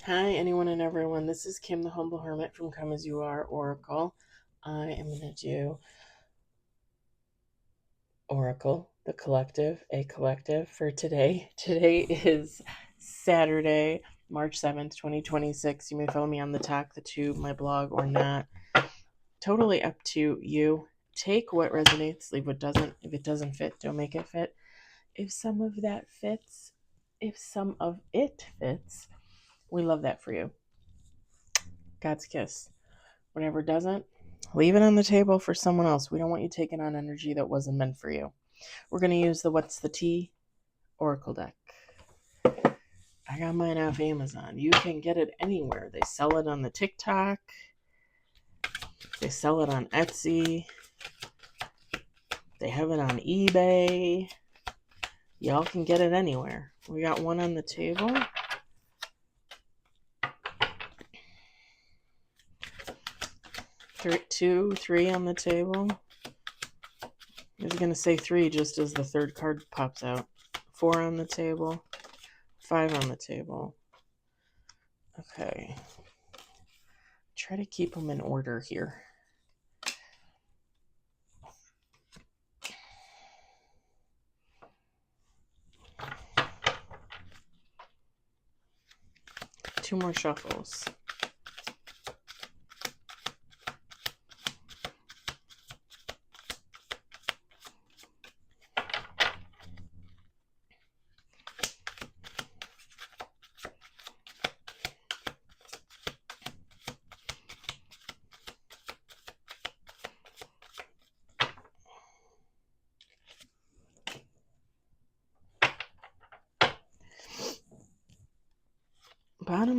Hi, anyone and everyone. This is Kim, the Humble Hermit from Come As You Are Oracle. I am going to do Oracle, the collective, a collective for today. Today is Saturday, March 7th, 2026. You may follow me on the talk, the tube, my blog, or not. Totally up to you. Take what resonates, leave what doesn't. If it doesn't fit, don't make it fit. If some of that fits, if some of it fits, we love that for you. God's kiss. Whatever doesn't, leave it on the table for someone else. We don't want you taking on energy that wasn't meant for you. We're going to use the What's the Tea Oracle deck. I got mine off Amazon. You can get it anywhere. They sell it on the TikTok. They sell it on Etsy. They have it on eBay. Y'all can get it anywhere. We got one on the table. Three on the table. I was going to say 3 just as the third card pops out. 4 on the table. 5 on the table. Okay. Try to keep them in order here. Two more shuffles.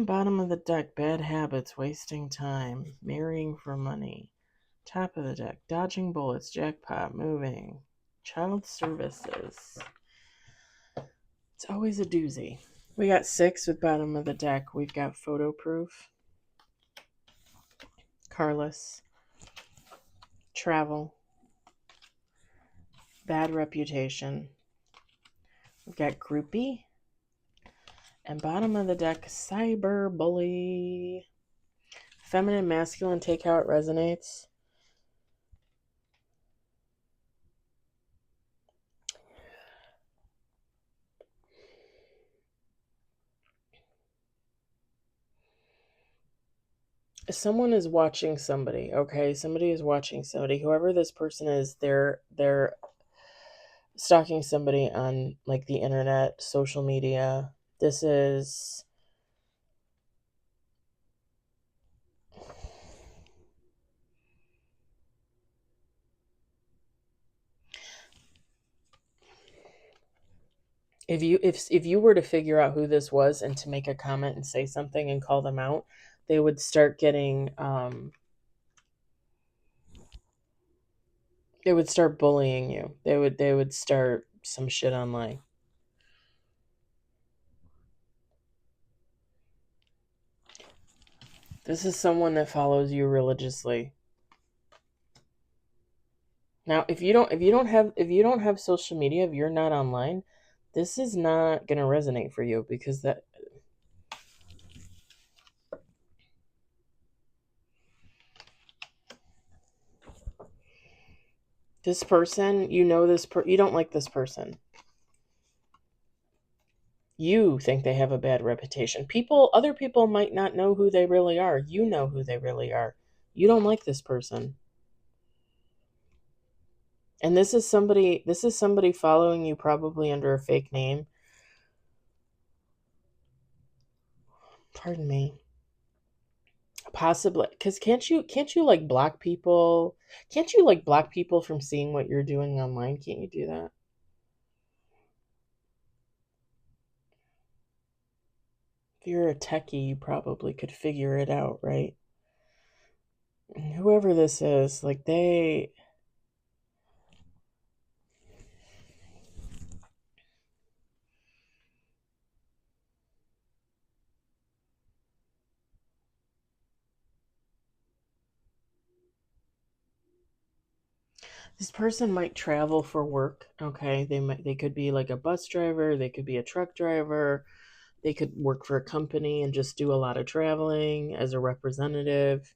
Bottom of the deck, bad habits, wasting time, marrying for money. Top of the deck, dodging bullets, jackpot, moving, child services. It's always a doozy. We got 6 with bottom of the deck. We've got photo proof, carless, travel, bad reputation. We've got groupie. And bottom of the deck, cyber bully. Feminine, masculine, take how it resonates. Someone is watching somebody, okay? Somebody is watching somebody. Whoever this person is, they're stalking somebody on like the internet, social media. This is if you were to figure out who this was and to make a comment and say something and call them out, they would start getting they would start bullying you. They would start some shit online. This is someone that follows you religiously. Now, if you don't have social media, if you're not online, this is not going to resonate for you because this person, you don't like this person. You think they have a bad reputation. Other people might not know who they really are. You know who they really are. You don't like this person. And this is somebody following you probably under a fake name. Pardon me. Possibly, because can't you like block people? Can't you like block people from seeing what you're doing online? Can't you do that? If you're a techie, you probably could figure it out, right? And whoever this is, like this person might travel for work, okay? They could be like a bus driver, they could be a truck driver, They could work for a company and just do a lot of traveling as a representative.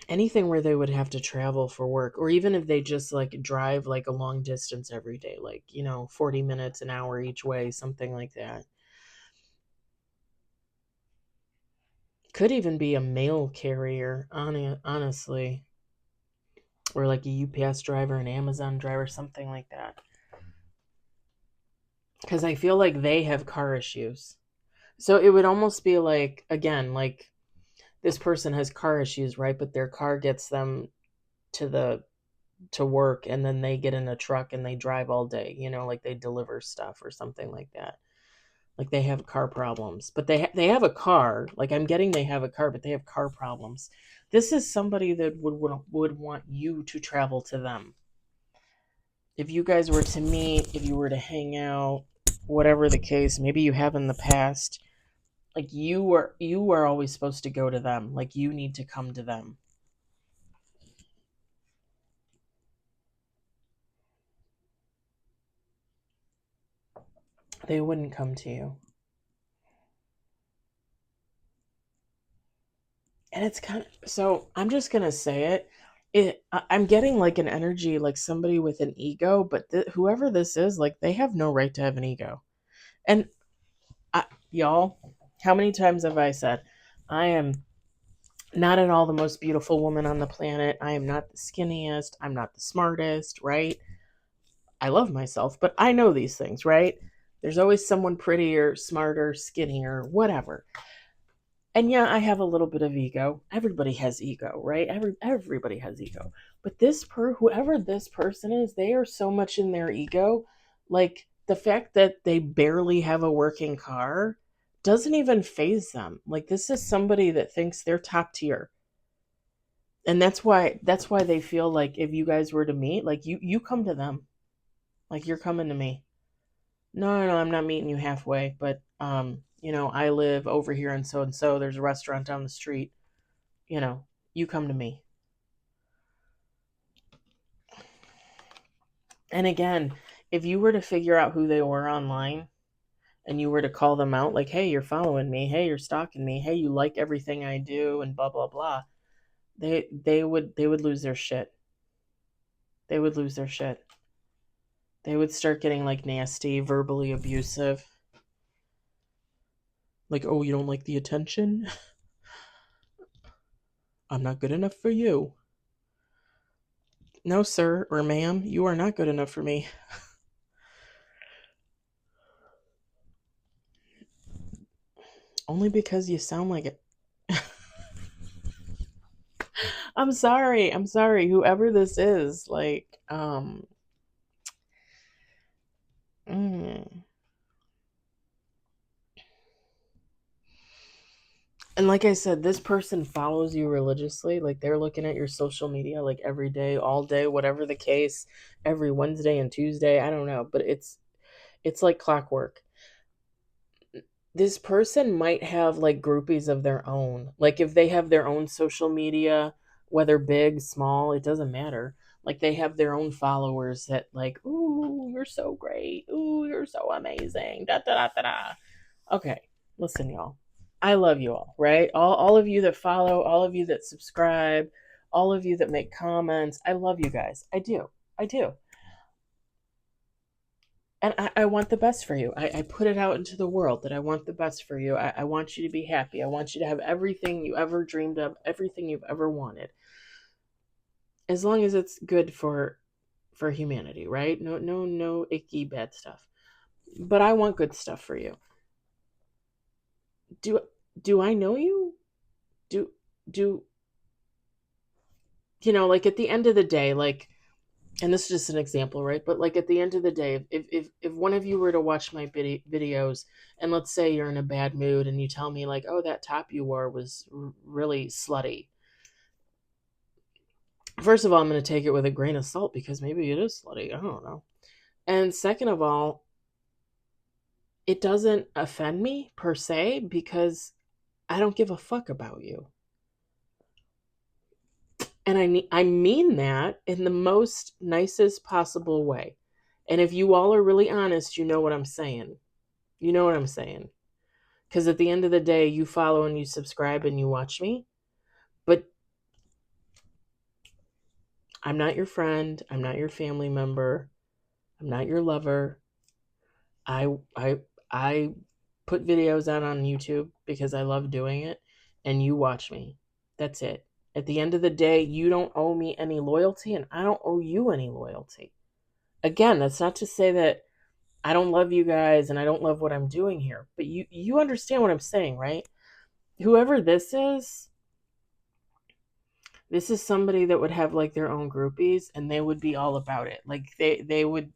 Anything where they would have to travel for work, or even if they just like drive like a long distance every day, like, 40 minutes, an hour each way, something like that. Could even be a mail carrier, honestly, or like a UPS driver, an Amazon driver, something like that. Because I feel like they have car issues. So it would almost be like, again, like this person has car issues, right? But their car gets them to the to work, and then they get in a truck and they drive all day, like they deliver stuff or something like that. Like they have car problems, but they have a car. Like I'm getting they have a car, but they have car problems. This is somebody that would want you to travel to them. If you guys were to meet, if you were to hang out, whatever the case, maybe you have in the past, like you are always supposed to go to them. Like you need to come to them. They wouldn't come to you. And it's kind of, so I'm just gonna say I'm getting like an energy like somebody with an ego, but whoever this is, like they have no right to have an ego. And y'all, how many times have I said I am not at all the most beautiful woman on the planet? I am not the skinniest, I'm not the smartest, right? I love myself, but I know these things, right? There's always someone prettier, smarter, skinnier, whatever. And yeah, I have a little bit of ego. Everybody has ego, right? Everybody has ego. But whoever this person is, they are so much in their ego. Like the fact that they barely have a working car doesn't even faze them. Like this is somebody that thinks they're top tier. And that's why they feel like if you guys were to meet, like you come to them. Like you're coming to me. No, no, no, I'm not meeting you halfway, but I live over here and so. There's a restaurant down the street. You know, you come to me. And again, if you were to figure out who they were online and you were to call them out like, "Hey, you're following me. Hey, you're stalking me. Hey, you like everything I do and blah blah blah." They would lose their shit. They would lose their shit. They would start getting like nasty, verbally abusive. Like, "Oh, you don't like the attention? I'm not good enough for you." No, sir or ma'am, you are not good enough for me. Only because you sound like it. I'm sorry. I'm sorry. Whoever this is, like, mm. And like I said, this person follows you religiously. Like they're looking at your social media like every day, all day, whatever the case, every Wednesday and Tuesday. I don't know, but it's like clockwork. This person might have like groupies of their own. Like if they have their own social media, whether big, small, it doesn't matter. Like they have their own followers that like, "Ooh, you're so great. Ooh, you're so amazing." Da da da da da. Okay, listen, y'all. I love you all, right? All of you that follow, all of you that subscribe, all of you that make comments. I love you guys. I do. I do. And I want the best for you. I put it out into the world that I want the best for you. I want you to be happy. I want you to have everything you ever dreamed of, everything you've ever wanted. As long as it's good for humanity, right? No, no, no icky bad stuff. But I want good stuff for you. Do do I know you? Do do like at the end of the day, like, and this is just an example, right? But like at the end of the day, if one of you were to watch my videos, and let's say you're in a bad mood and you tell me like, "Oh, that top you wore was really slutty." First of all, I'm going to take it with a grain of salt because maybe it is slutty. I don't know. And second of all, it doesn't offend me per se because I don't give a fuck about you. And I mean that in the most nicest possible way. And if you all are really honest, you know what I'm saying. You know what I'm saying. Because at the end of the day, you follow and you subscribe and you watch me. But I'm not your friend. I'm not your family member. I'm not your lover. I I I put videos out on YouTube because I love doing it, and you watch me. That's it. At the end of the day, you don't owe me any loyalty, and I don't owe you any loyalty. Again, that's not to say that I don't love you guys and I don't love what I'm doing here, but you understand what I'm saying, right? Whoever this is somebody that would have like their own groupies, and they would be all about it. Like they would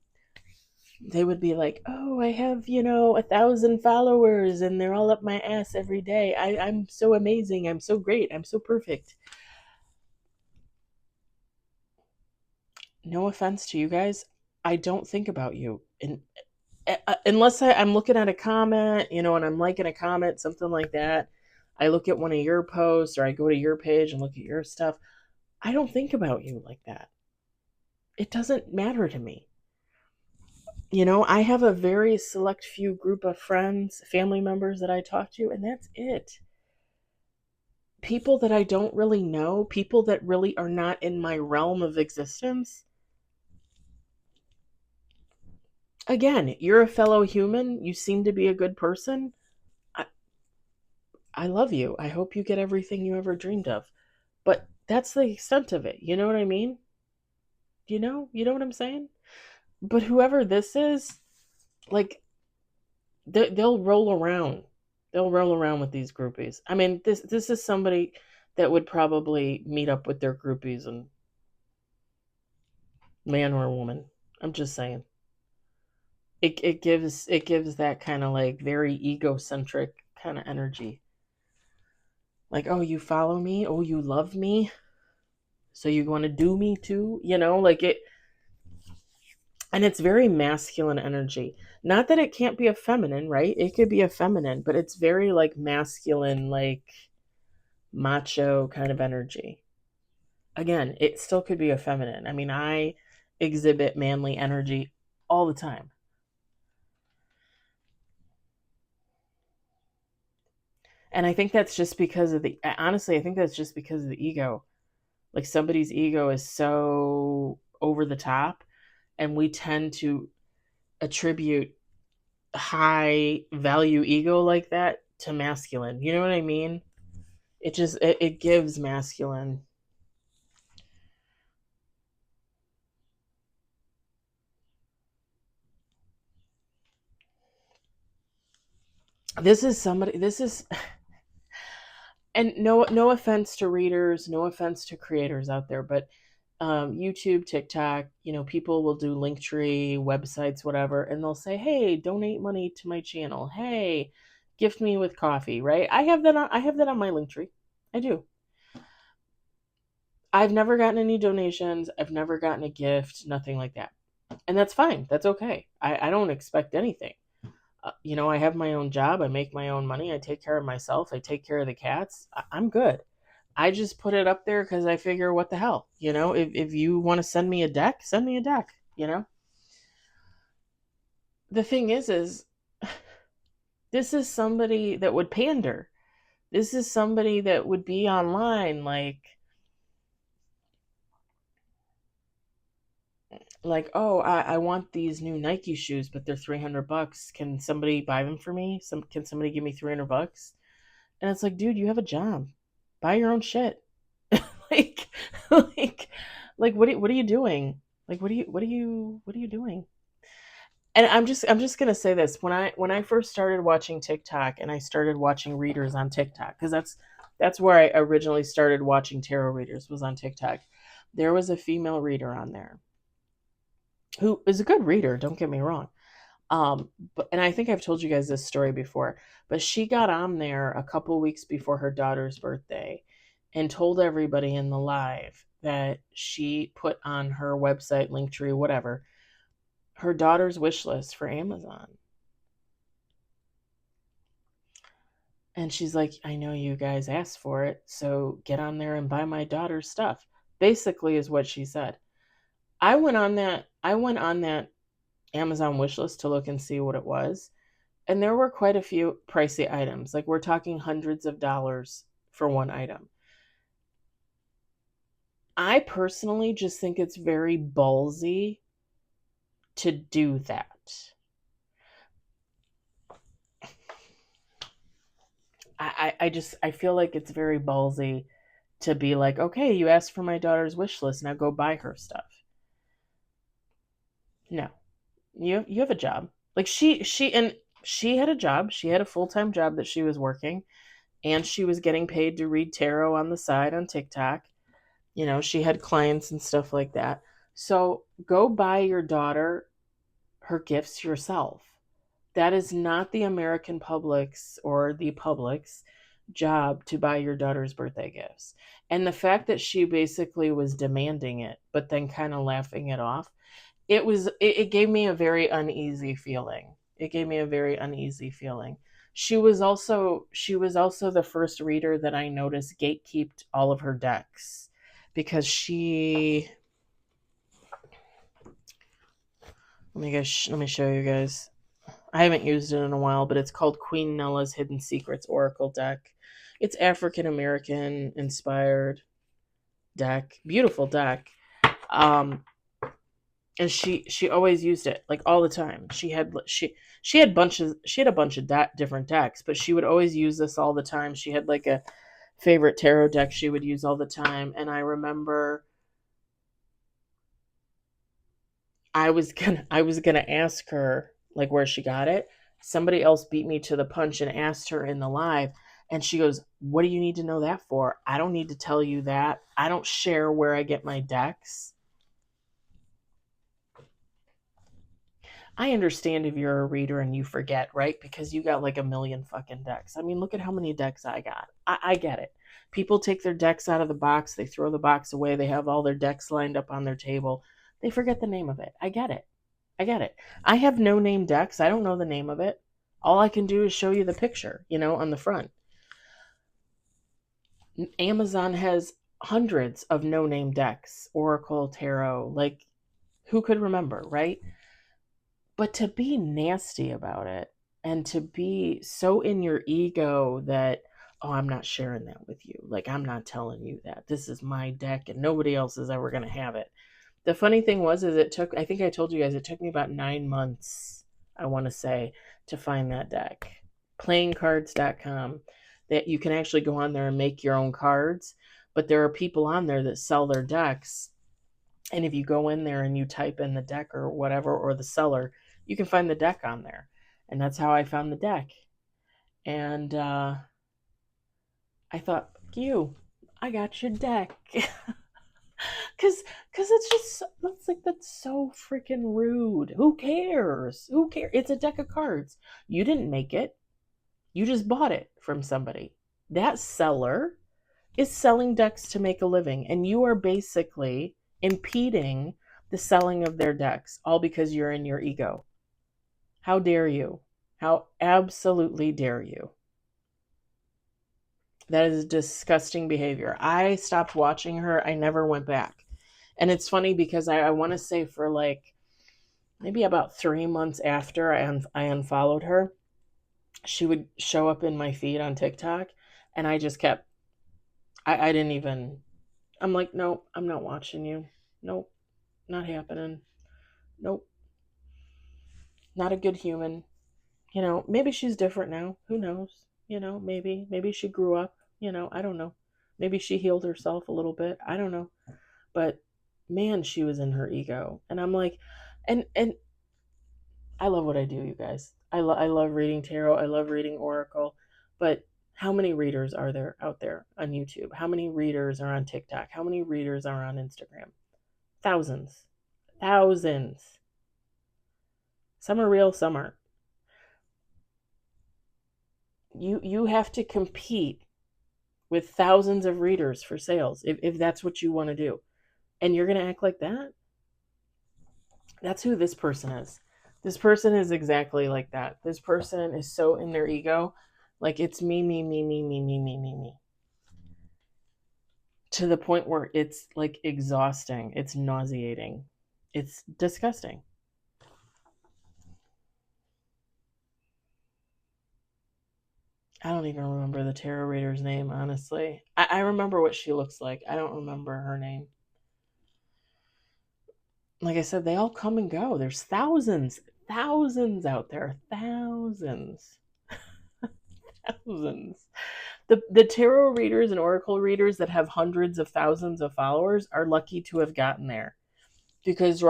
be like, oh, I have 1,000 followers and they're all up my ass every day. I'm so amazing, I'm so great, I'm so perfect. No offense to you guys, I don't think about you. And unless I'm looking at a comment, and I'm liking a comment, something like that, I look at one of your posts or I go to your page and look at your stuff. I don't think about you like that. It doesn't matter to me. I have a very select few group of friends, family members that I talk to, and that's it. People that I don't really know, people that really are not in my realm of existence. Again, you're a fellow human. You seem to be a good person. I, I love you. I hope you get everything you ever dreamed of. But that's the extent of it. You know what I mean? You know what I'm saying? But whoever this is, like, they'll roll around. They'll roll around with these groupies. I mean, this is somebody that would probably meet up with their groupies, and man or woman. I'm just saying. It gives that kind of like very egocentric kind of energy. Like, oh, you follow me? Oh, you love me? So you want to do me too? Like it. And it's very masculine energy. Not that it can't be a feminine, right? It could be a feminine, but it's very like masculine, like macho kind of energy. Again, it still could be a feminine. I mean, I exhibit manly energy all the time. And I think that's just because of honestly, I think that's just because of the ego. Like somebody's ego is so over the top, and we tend to attribute high value ego like that to masculine. You know what I mean? It gives masculine. This is and no offense to readers, no offense to creators out there, but YouTube, TikTok, people will do Linktree, websites, whatever, and they'll say, "Hey, donate money to my channel. Hey, gift me with coffee." Right? I have that on my Linktree. I do. I've never gotten any donations. I've never gotten a gift. Nothing like that, and that's fine. That's okay. I don't expect anything. I have my own job. I make my own money. I take care of myself. I take care of the cats. I'm good. I just put it up there because I figure, what the hell? If you want to send me a deck, send me a deck. The thing is this is somebody that would pander. This is somebody that would be online like, oh, I want these new Nike shoes, but they're $300. Can somebody buy them for me? Can somebody give me $300? And it's like, dude, you have a job. Buy your own shit. like, like, what are you doing? Like, what are you doing? And I'm just gonna say this: when I first started watching TikTok and I started watching readers on TikTok, because that's where I originally started watching tarot readers, was on TikTok. There was a female reader on there who is a good reader. Don't get me wrong. And I think I've told you guys this story before, but she got on there a couple weeks before her daughter's birthday and told everybody in the live that she put on her website, Linktree, whatever, her daughter's wish list for Amazon. And she's like, I know you guys asked for it, so get on there and buy my daughter's stuff. Basically is what she said. I went on that Amazon wish list to look and see what it was. And there were quite a few pricey items. Like we're talking hundreds of dollars for one item. I personally just think it's very ballsy to do that. I feel like it's very ballsy to be like, okay, you asked for my daughter's wish list, now go buy her stuff. No, you have a job. Like she had a job. She had a full-time job that she was working, and she was getting paid to read tarot on the side on TikTok. You know, she had clients and stuff like that. So go buy your daughter her gifts yourself. That is not the American public's or the public's job to buy your daughter's birthday gifts. And the fact that she basically was demanding it, but then kind of laughing it off, it gave me a very uneasy feeling. It gave me a very uneasy feeling. She was also the first reader that I noticed gatekeeped all of her decks because let me show you guys. I haven't used it in a while, but it's called Queen Nella's Hidden Secrets Oracle deck. It's African American inspired deck, beautiful deck. And she always used it like all the time. She had a bunch of different decks, but she would always use this all the time. She had like a favorite tarot deck she would use all the time, and I remember I was gonna ask her like where she got it. Somebody else beat me to the punch and asked her in the live, and she goes, "What do you need to know that for? I don't need to tell you that. I don't share where I get my decks." I understand if you're a reader and you forget, right? Because you got like a million fucking decks. I mean, look at how many decks I got. I get it. People take their decks out of the box, they throw the box away, they have all their decks lined up on their table. They forget the name of it. I get it. I get it. I have no name decks. I don't know the name of it. All I can do is show you the picture, on the front. Amazon has hundreds of no name decks, Oracle, Tarot. Like, who could remember, right? But to be nasty about it and to be so in your ego that, oh, I'm not sharing that with you. Like, I'm not telling you that. This is my deck and nobody else is ever going to have it. The funny thing is I think I told you guys, it took me about 9 months, I want to say, to find that deck. Playingcards.com, that you can actually go on there and make your own cards, but there are people on there that sell their decks. And if you go in there and you type in the deck or whatever, or the seller, you can find the deck on there. And that's how I found the deck. And I thought, I got your deck. Cause that's so freaking rude. Who cares? Who cares? It's a deck of cards. You didn't make it. You just bought it from somebody. That seller is selling decks to make a living, and you are basically impeding the selling of their decks, all because you're in your ego. How dare you? How absolutely dare you? That is disgusting behavior. I stopped watching her. I never went back. And it's funny because I want to say for like maybe about 3 months after I unfollowed her, she would show up in my feed on TikTok, and I just kept, I didn't even, I'm like, nope, I'm not watching you. Nope, not happening. Nope, not a good human. Maybe she's different now. Who knows? Maybe she grew up, I don't know. Maybe she healed herself a little bit. I don't know. But man, she was in her ego. And I'm like, and I love what I do, you guys. I love reading tarot. I love reading oracle. But how many readers are there out there on YouTube? How many readers are on TikTok? How many readers are on Instagram? Thousands. Thousands. Some are real, some aren't. You have to compete with thousands of readers for sales if that's what you want to do. And you're going to act like that? That's who this person is. This person is exactly like that. This person is so in their ego, like it's me, me, me, me, me, me, me, me, me. To the point where it's like exhausting. It's nauseating. It's disgusting. I don't even remember the tarot reader's name, honestly. I remember what she looks like. I don't remember her name. Like I said, they all come and go. There's thousands out there. Thousands. Thousands. The tarot readers and oracle readers that have hundreds of thousands of followers are lucky to have gotten there. Because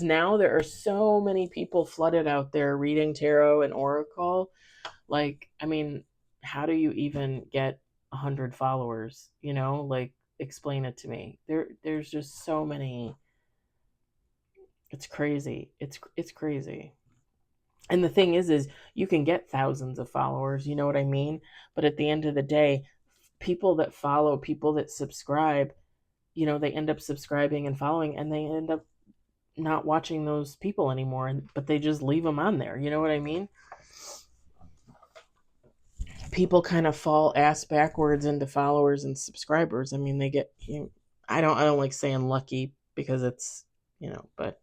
now there are so many people flooded out there reading tarot and oracle. Like, I mean, how do you even get 100 followers? Like, explain it to me. There's just so many. It's crazy. It's crazy. And the thing is you can get thousands of followers, you know what I mean? But at the end of the day, people that follow, people that subscribe, they end up subscribing and following, and they end up not watching those people anymore, but they just leave them on there. You know what I mean? People kind of fall ass backwards into followers and subscribers. I mean, they get, I don't like saying lucky because it's, but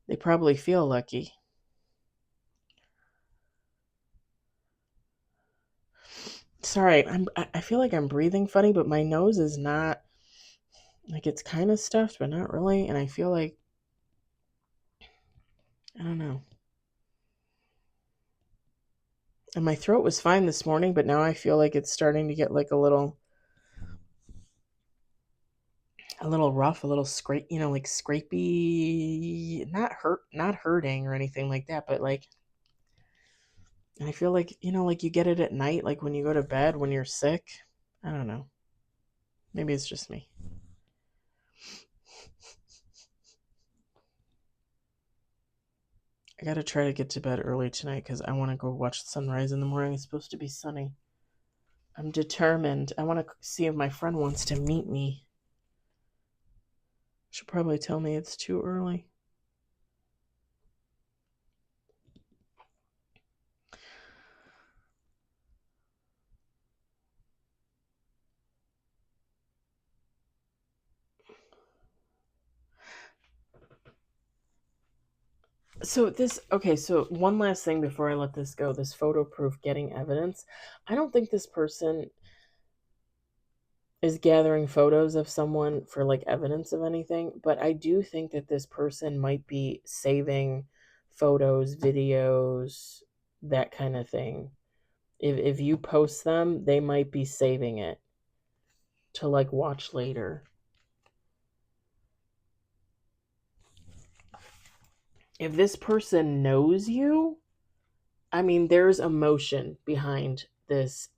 they probably feel lucky. Sorry, I feel like I'm breathing funny, but my nose is not, like, it's kind of stuffed, but not really. And I feel like, I don't know. And my throat was fine this morning, but now I feel like it's starting to get like a little rough, a little scrape, like scrapey, not hurting or anything like that, but like, and I feel like, like you get it at night, like when you go to bed, when you're sick. I don't know. Maybe it's just me. I gotta try to get to bed early tonight because I want to go watch the sunrise in the morning. It's supposed to be sunny. I'm determined. I want to see if my friend wants to meet me. She'll probably tell me it's too early. So one last thing before I let this go, this photo proof getting evidence. I don't think this person is gathering photos of someone for like evidence of anything, but I do think that this person might be saving photos, videos, that kind of thing. If you post them, they might be saving it to like watch later. If this person knows you, I mean, there's emotion behind this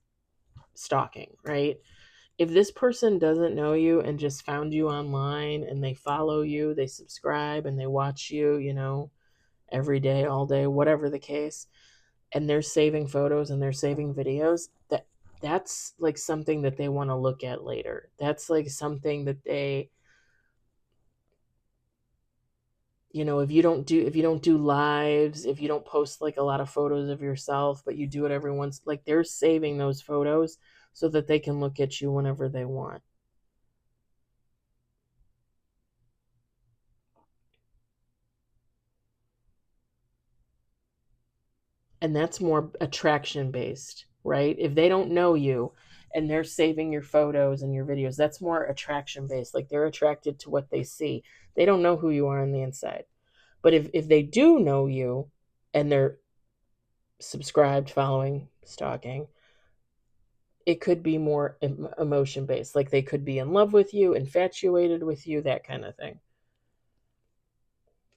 stalking, right? If this person doesn't know you and just found you online and they follow you, they subscribe and they watch you, every day, all day, whatever the case, and they're saving photos and they're saving videos, that's like something that they want to look at later. That's like something that they, if you don't do lives, if you don't post like a lot of photos of yourself, but you do it every once, like they're saving those photos so that they can look at you whenever they want. And that's more attraction based, right? If they don't know you and they're saving your photos and your videos, that's more attraction based. Like they're attracted to what they see. They don't know who you are on the inside. But if they do know you and they're subscribed, following, stalking, it could be more emotion based. Like they could be in love with you, infatuated with you, that kind of thing.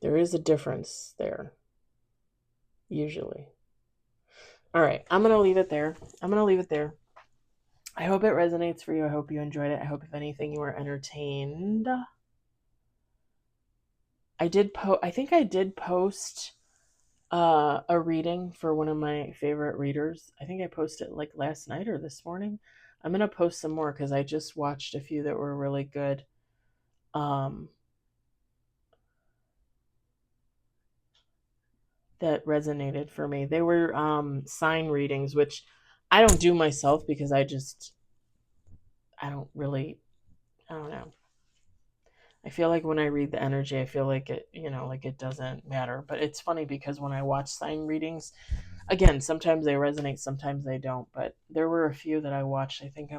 There is a difference there, usually. All right, I'm going to leave it there. I hope it resonates for you. I hope you enjoyed it. I hope, if anything, you were entertained. I think I did post a reading for one of my favorite readers. I think I posted like last night or this morning. I'm going to post some more because I just watched a few that were really good. That resonated for me. They were sign readings, which I don't do myself because I don't know. I feel like when I read the energy, I feel like it, like it doesn't matter. But it's funny because when I watch sign readings, Again, sometimes they resonate, sometimes they don't, but there were a few that I watched. I think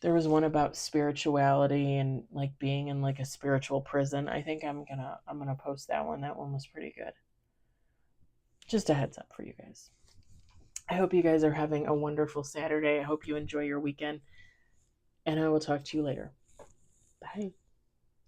there was one about spirituality and like being in like a spiritual prison. I think I'm gonna post that one. That one was pretty good. Just a heads up for you guys. I hope you guys are having a wonderful Saturday. I hope you enjoy your weekend, and I will talk to you later. Bye.